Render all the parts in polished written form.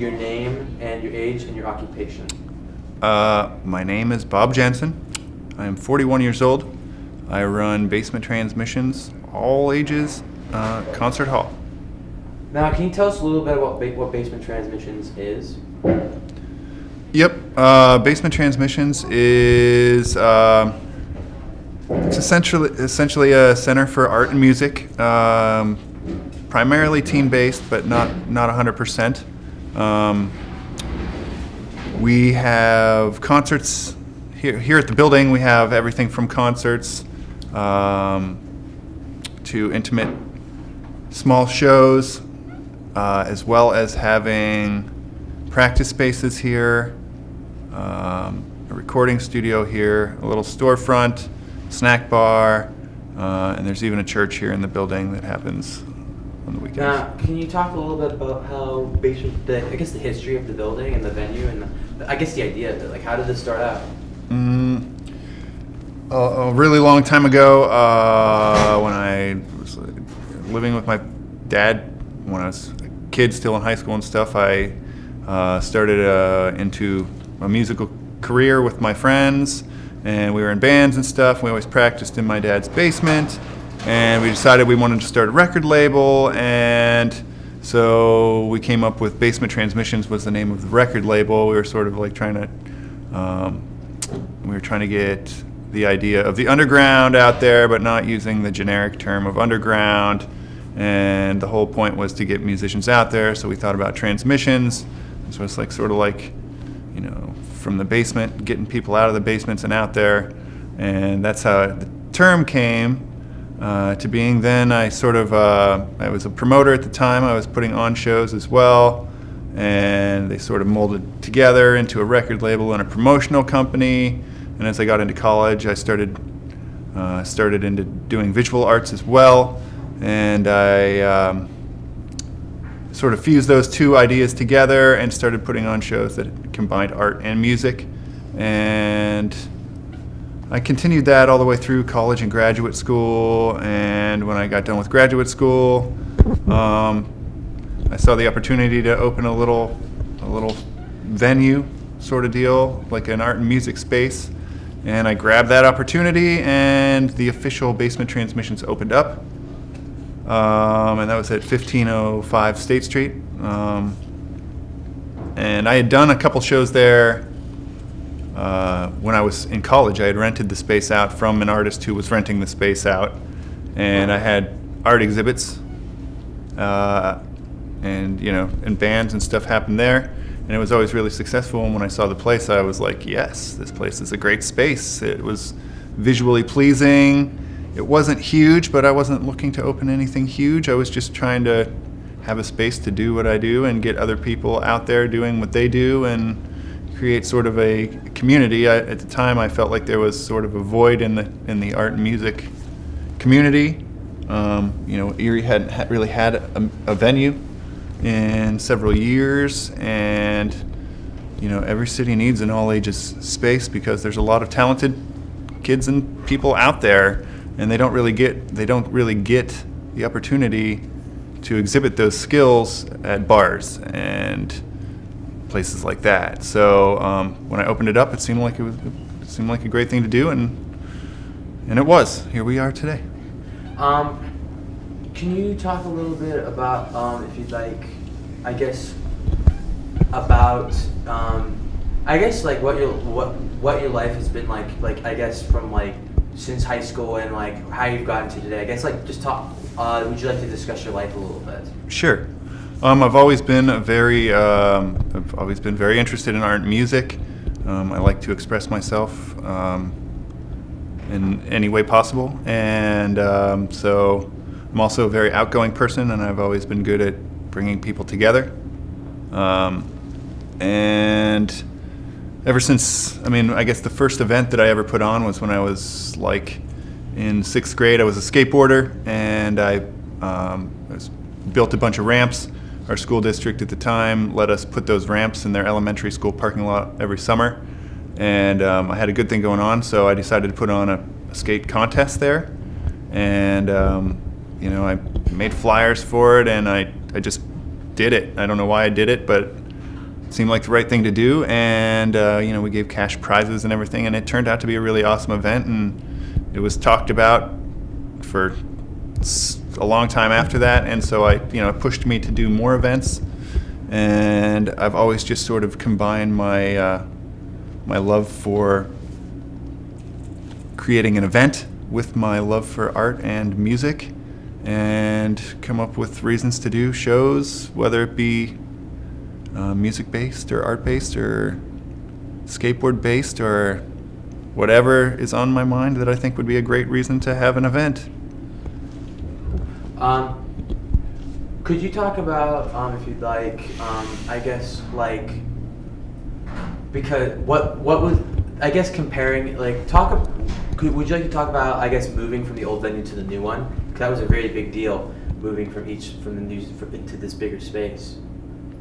your name and your age and your occupation. My name is Bob Jensen. I am 41 years old. I run Basement Transmissions, all ages, concert hall. Now, can you tell us a little bit about what Basement Transmissions is? Yep. Basement Transmissions is it's essentially a center for art and music, primarily teen-based, but not 100%. We have concerts here at the building. We have everything from concerts to intimate small shows, as well as having practice spaces here, a recording studio here, a little storefront, snack bar, and there's even a church here in the building that happens on the weekends. Now, can you talk a little bit about how the history of the building and the venue and the idea of it? Like, how did this start out? A really long time ago, when I was living with my dad, when I was a kid, still in high school and stuff, I started into a musical career with my friends, and we were in bands and stuff. We always practiced in my dad's basement, and we decided we wanted to start a record label, and so we came up with Basement Transmissions was the name of the record label. We were sort of like trying to get the idea of the underground out there, but not using the generic term of underground. And the whole point was to get musicians out there, so we thought about transmissions. So it's like sort of like, from the basement, getting people out of the basements and out there. And that's how the term came to being. Then I I was a promoter at the time. I was putting on shows as well, and they sort of molded together into a record label and a promotional company. And as I got into college, I started into doing visual arts as well, and I sort of fused those two ideas together and started putting on shows that combined art and music. And I continued that all the way through college and graduate school. And when I got done with graduate school, I saw the opportunity to open a little venue sort of deal, like an art and music space. And I grabbed that opportunity, and the official Basement Transmissions opened up. And that was at 1505 State Street. And I had done a couple shows there when I was in college. I had rented the space out from an artist who was renting the space out. And I had art exhibits, and bands and stuff happened there. And it was always really successful. And when I saw the place, I was like, yes, this place is a great space. It was visually pleasing. It wasn't huge, but I wasn't looking to open anything huge. I was just trying to have a space to do what I do and get other people out there doing what they do and create sort of a community. At the time, I felt like there was sort of a void in the art and music community. Erie hadn't really had a venue in several years, and every city needs an all ages space because there's a lot of talented kids and people out there, and they don't really get the opportunity to exhibit those skills at bars and places like that. So when I opened it up, it seemed like a great thing to do, and it was. Here we are today. Can you talk a little bit about, if you'd like, about like what your life has been like from since high school and how you've gotten to today. Just talk. Would you like to discuss your life a little bit? Sure. I've always been very interested in art and music. I like to express myself in any way possible, and so I'm also a very outgoing person, and I've always been good at bringing people together. And ever since, the first event that I ever put on was when I was in 6th grade. I was a skateboarder, and I built a bunch of ramps. Our school district at the time let us put those ramps in their elementary school parking lot every summer. And I had a good thing going on, so I decided to put on a skate contest there. And I made flyers for it, and I just did it. I don't know why I did it, but seemed like the right thing to do, and we gave cash prizes and everything, and it turned out to be a really awesome event, and it was talked about for a long time after that, and so it pushed me to do more events, and I've always just sort of combined my my love for creating an event with my love for art and music, and come up with reasons to do shows, whether it be music-based or art-based or skateboard-based or whatever is on my mind that I think would be a great reason to have an event. Could you talk about, if you'd like, I guess, like, because what was, I guess, comparing, like, would you like to talk about, I guess, moving from the old venue to the new one? Because that was a very big deal, moving from the new into this bigger space,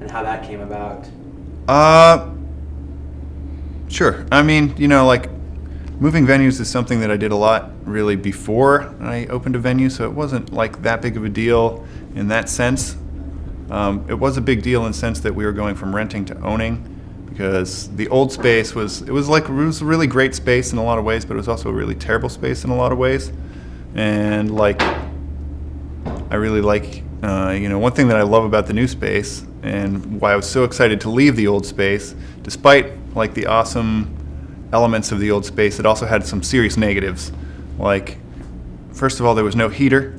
and how that came about. Sure. I mean, like, moving venues is something that I did a lot really before I opened a venue, so it wasn't like that big of a deal in that sense. It was a big deal in the sense that we were going from renting to owning, because the old space was a really great space in a lot of ways, but it was also a really terrible space in a lot of ways. And like, I really like, one thing that I love about the new space, and why I was so excited to leave the old space, despite like the awesome elements of the old space, it also had some serious negatives. Like, first of all, there was no heater,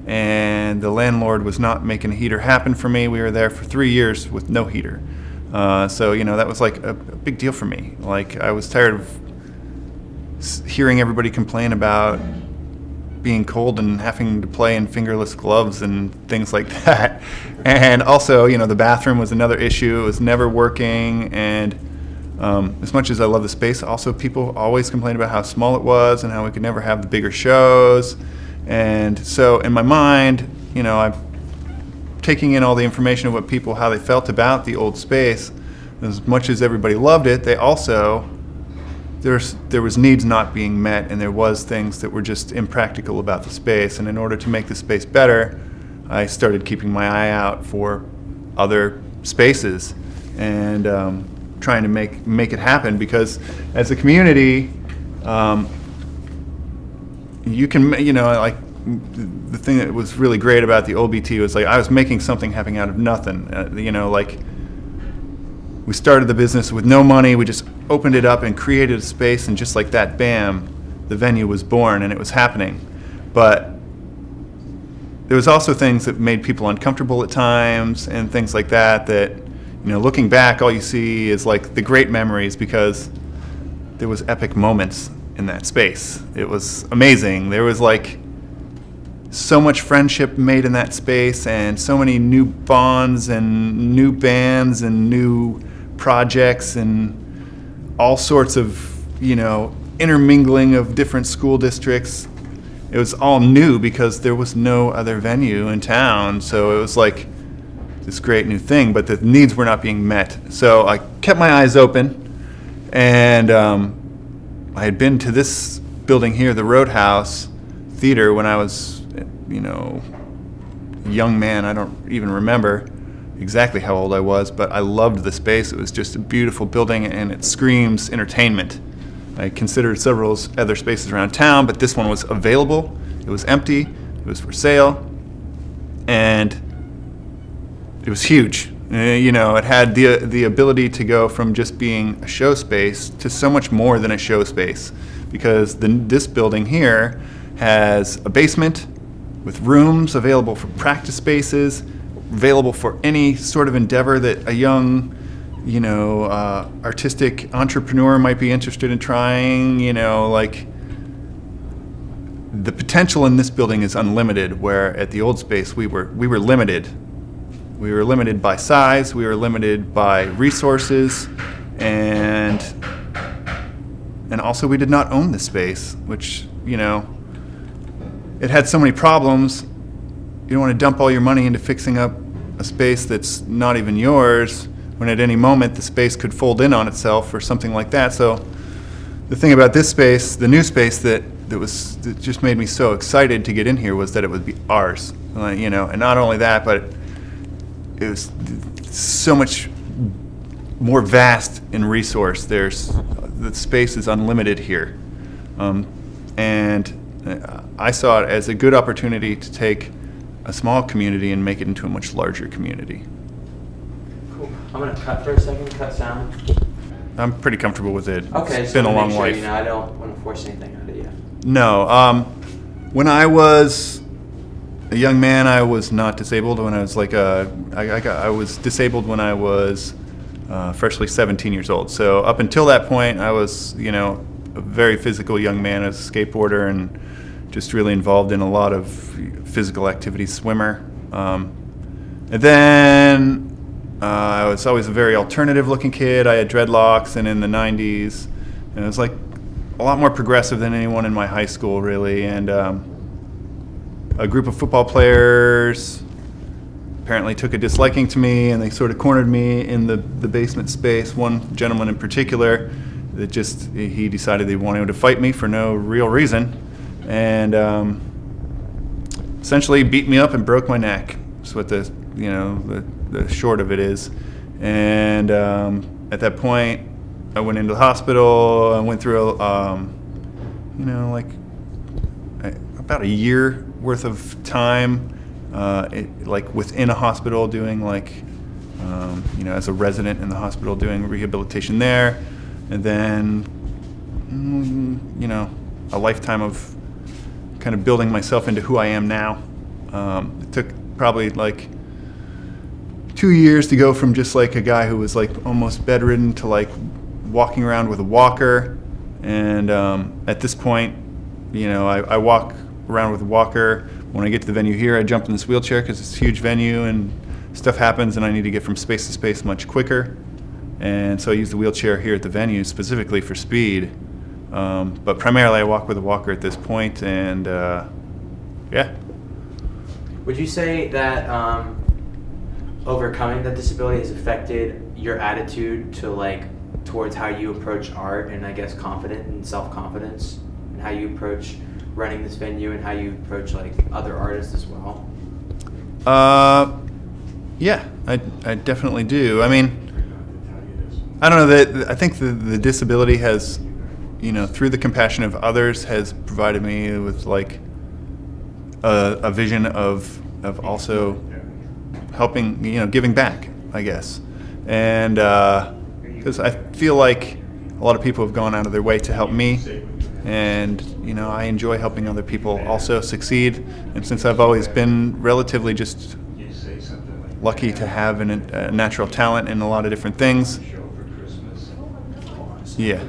and the landlord was not making a heater happen for me. We were there for 3 years with no heater. So that was like a big deal for me. Like, I was tired of hearing everybody complain about being cold and having to play in fingerless gloves and things like that. And also, the bathroom was another issue. It was never working, and as much as I love the space, also people always complained about how small it was and how we could never have the bigger shows. And so in my mind, I'm taking in all the information of how they felt about the old space. As much as everybody loved it, they also, there was needs not being met, and there was things that were just impractical about the space. And in order to make the space better, I started keeping my eye out for other spaces and trying to make it happen, because as a community, you can, like, the thing that was really great about the old BT was, like, I was making something happen out of nothing. Like, we started the business with no money. We just opened it up and created a space, and just like that, bam, the venue was born and it was happening. But there was also things that made people uncomfortable at times and things like that, looking back, all you see is like the great memories, because there was epic moments in that space. It was amazing. There was like so much friendship made in that space, and so many new bonds and new bands and new projects and all sorts of, intermingling of different school districts. It was all new because there was no other venue in town, so it was like this great new thing, but the needs were not being met. So I kept my eyes open, and I had been to this building here, the Roadhouse Theater, when I was, a young man. I don't even remember exactly how old I was, but I loved the space. It was just a beautiful building, and it screams entertainment. I considered several other spaces around town, but this one was available. It was empty. It was for sale, and it was huge. It had the ability to go from just being a show space to so much more than a show space, because this building here has a basement with rooms available for practice spaces, available for any sort of endeavor that a young, artistic entrepreneur might be interested in trying. Like, the potential in this building is unlimited, where at the old space we were limited. We were limited by size, we were limited by resources, and also we did not own the space, which, it had so many problems. You don't want to dump all your money into fixing up a space that's not even yours, when at any moment the space could fold in on itself or something like that. So the thing about this space, the new space that just made me so excited to get in here, was that it would be ours. And not only that, but it was so much more vast in resource. The space is unlimited here, and I saw it as a good opportunity to take a small community and make it into a much larger community. Cool. I'm gonna cut for a second. Cut sound. I'm pretty comfortable with it. Okay. It's been a long life. I don't want to force anything out of you. No. When I was a young man, I was not disabled. When I was I was disabled when I was freshly 17 years old. So up until that point, I was, a very physical young man as a skateboarder and just really involved in a lot of physical activities, swimmer. And then I was always a very alternative looking kid. I had dreadlocks, and in the 90s, and it was like a lot more progressive than anyone in my high school, really. And a group of football players apparently took a disliking to me, and they sort of cornered me in the basement space. One gentleman in particular, that he decided he wanted to fight me for no real reason, and essentially beat me up and broke my neck. That's what the short of it is. And at that point, I went into the hospital. I went through about a year worth of time, within a hospital, doing as a resident in the hospital, doing rehabilitation there, and then a lifetime of kind of building myself into who I am now. It took probably 2 years to go from just a guy who was almost bedridden to walking around with a walker, and at this point, I walk around with a walker. When I get to the venue here, I jump in this wheelchair because it's a huge venue and stuff happens and I need to get from space to space much quicker. And so I use the wheelchair here at the venue specifically for speed. But primarily I walk with a walker at this point, and yeah. Would you say that overcoming that disability has affected your attitude towards how you approach art and I guess confidence and self-confidence, and how you approach running this venue and how you approach other artists as well? Yeah, I definitely do. I mean, I don't know, I think the disability has, through the compassion of others, has provided me with a vision of also helping, giving back, I guess. And because I feel like a lot of people have gone out of their way to help me, and I enjoy helping other people also succeed. And since I've always been relatively just lucky to have a natural talent in a lot of different things. Yeah.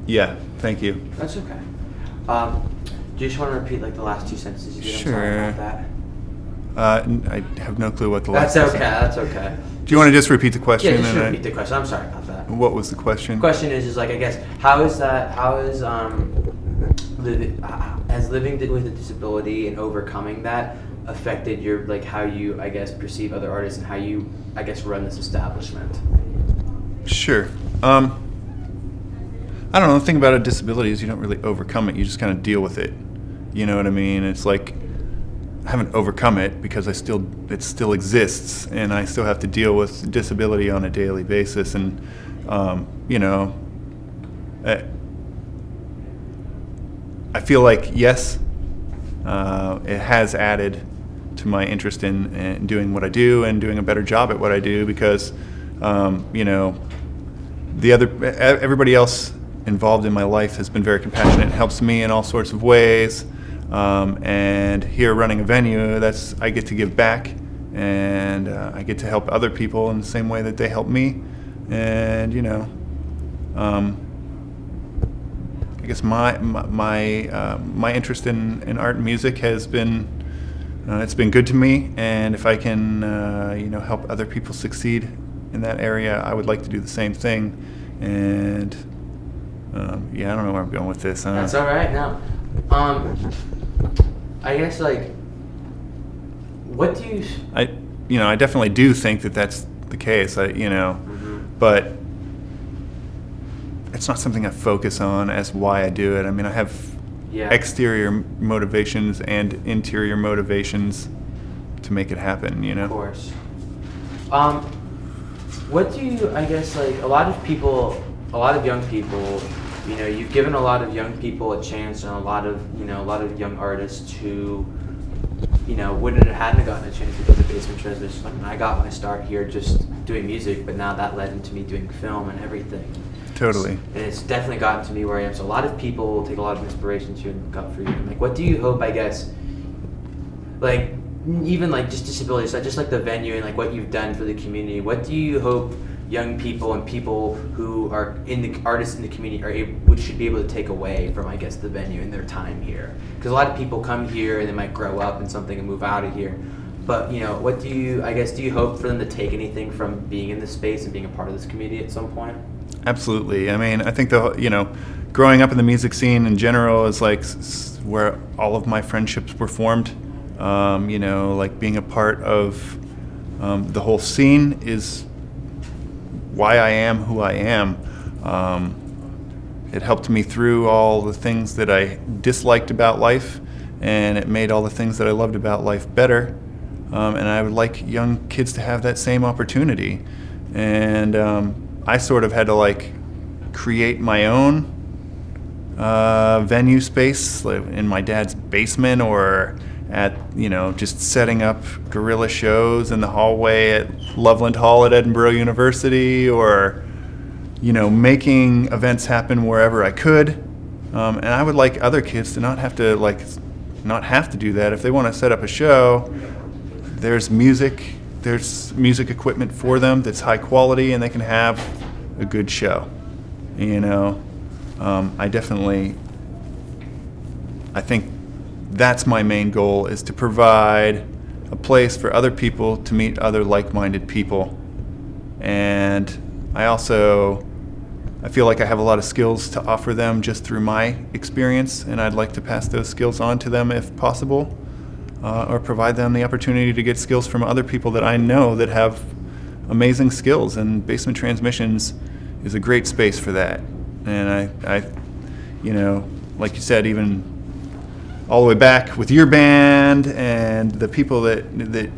Yeah, thank you. That's okay. Do you just want to repeat the last two sentences you did? Sure. I'm sorry about that. I have no clue what the last. That's okay. That's okay. Do you want to just repeat the question? Yeah, just repeat the question. I'm sorry about that. What was the question? The question is I guess, how is has living with a disability and overcoming that affected your how you I guess perceive other artists and how you I guess run this establishment? Sure. I don't know. The thing about a disability is you don't really overcome it. You just kind of deal with it. You know what I mean? It's I haven't overcome it because it still exists, and I still have to deal with disability on a daily basis. And I feel yes, it has added to my interest in doing what I do and doing a better job at what I do, because everybody else involved in my life has been very compassionate and helps me in all sorts of ways. And here running a venue, I get to give back, and I get to help other people in the same way that they help me. And I guess my interest in art and music has been it's been good to me. And if I can help other people succeed in that area, I would like to do the same thing. And yeah, I don't know where I'm going with this. That's all right. Now, I guess what do you? I definitely do think that that's the case. But it's not something I focus on as why I do it. I mean, I have exterior motivations and interior motivations to make it happen. Of course. What do you, I guess, like a lot of people, a lot of young people, you know, you've given a lot of young people a chance, and a lot of, you know, a lot of young artists who, you know, wouldn't have hadn't gotten a chance because of Basement Transmission. Like, I got my start here just doing music, but now that led into me doing film and everything. Totally. And it's definitely gotten to me where I am. So a lot of people take a lot of inspiration to you and look up for you. And like, what do you hope, I guess, like, even like just disabilities, like just like the venue and like what you've done for the community, what do you hope young people and people who are in the artists in the community are able, should be able to take away from, I guess, the venue and their time here? Because a lot of people come here and they might grow up in something and move out of here. But, you know, what do you, I guess, do you hope for them to take anything from being in this space and being a part of this community at some point? Absolutely. I mean, I think growing up in the music scene in general is like where all of my friendships were formed. Like being a part of the whole scene is why I am who I am. It helped me through all the things that I disliked about life, and it made all the things that I loved about life better. And I would like young kids to have that same opportunity. And I sort of had to like create my own venue space, like in my dad's basement, or at, just setting up guerrilla shows in the hallway at Loveland Hall at Edinburgh University, or, making events happen wherever I could. And I would like other kids to not have to do that. If they want to set up a show, there's music equipment for them that's high quality, and they can have a good show. I think that's my main goal, is to provide a place for other people to meet other like-minded people. And I feel like I have a lot of skills to offer them just through my experience, and I'd like to pass those skills on to them if possible, or provide them the opportunity to get skills from other people that I know that have amazing skills, and Basement Transmissions is a great space for that. And I like you said, even all the way back with your band and the people that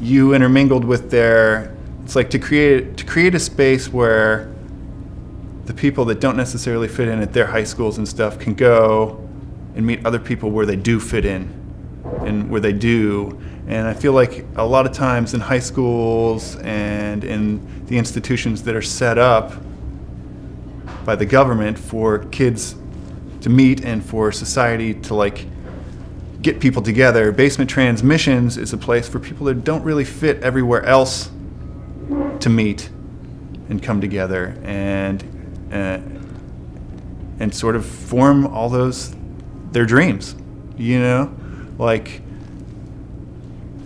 you intermingled with there, it's like to create a space where the people that don't necessarily fit in at their high schools and stuff can go and meet other people where they do fit in and where they do. And I feel like a lot of times in high schools and in the institutions that are set up by the government for kids to meet and for society to get people together, Basement Transmissions is a place for people that don't really fit everywhere else to meet and come together and sort of form all their dreams, like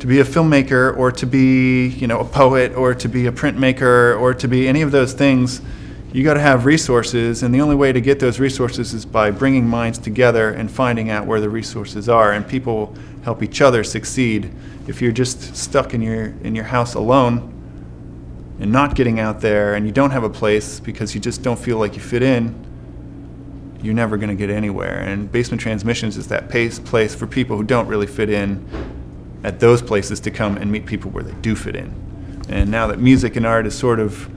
to be a filmmaker, or to be, a poet, or to be a printmaker, or to be any of those things. You got to have resources, and the only way to get those resources is by bringing minds together and finding out where the resources are. And people help each other succeed. If you're just stuck in your house alone and not getting out there, and you don't have a place because you just don't feel like you fit in, you're never going to get anywhere. And Basement Transmissions is that place for people who don't really fit in at those places to come and meet people where they do fit in. And now that music and art is sort of,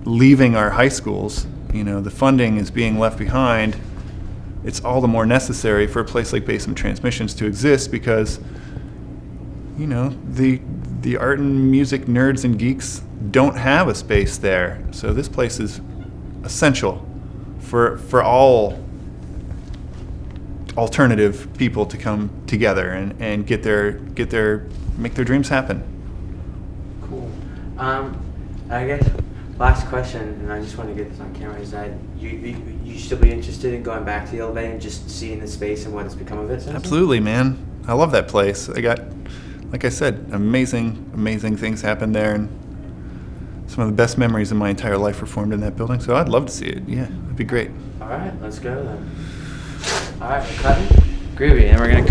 leaving our high schools, the funding is being left behind, it's all the more necessary for a place like Basement Transmissions to exist, because, the art and music nerds and geeks don't have a space there. So this place is essential for all alternative people to come together and make their dreams happen. Cool. I guess last question, and I just want to get this on camera, is that you still be interested in going back to the Elevator and just seeing the space and what it's become of it since? Absolutely, man. I love that place. I got, like I said, amazing things happened there, and some of the best memories of my entire life were formed in that building. So I'd love to see it. Yeah, it'd be great. All right, let's go then. All right, we're cutting. Groovy, and we're gonna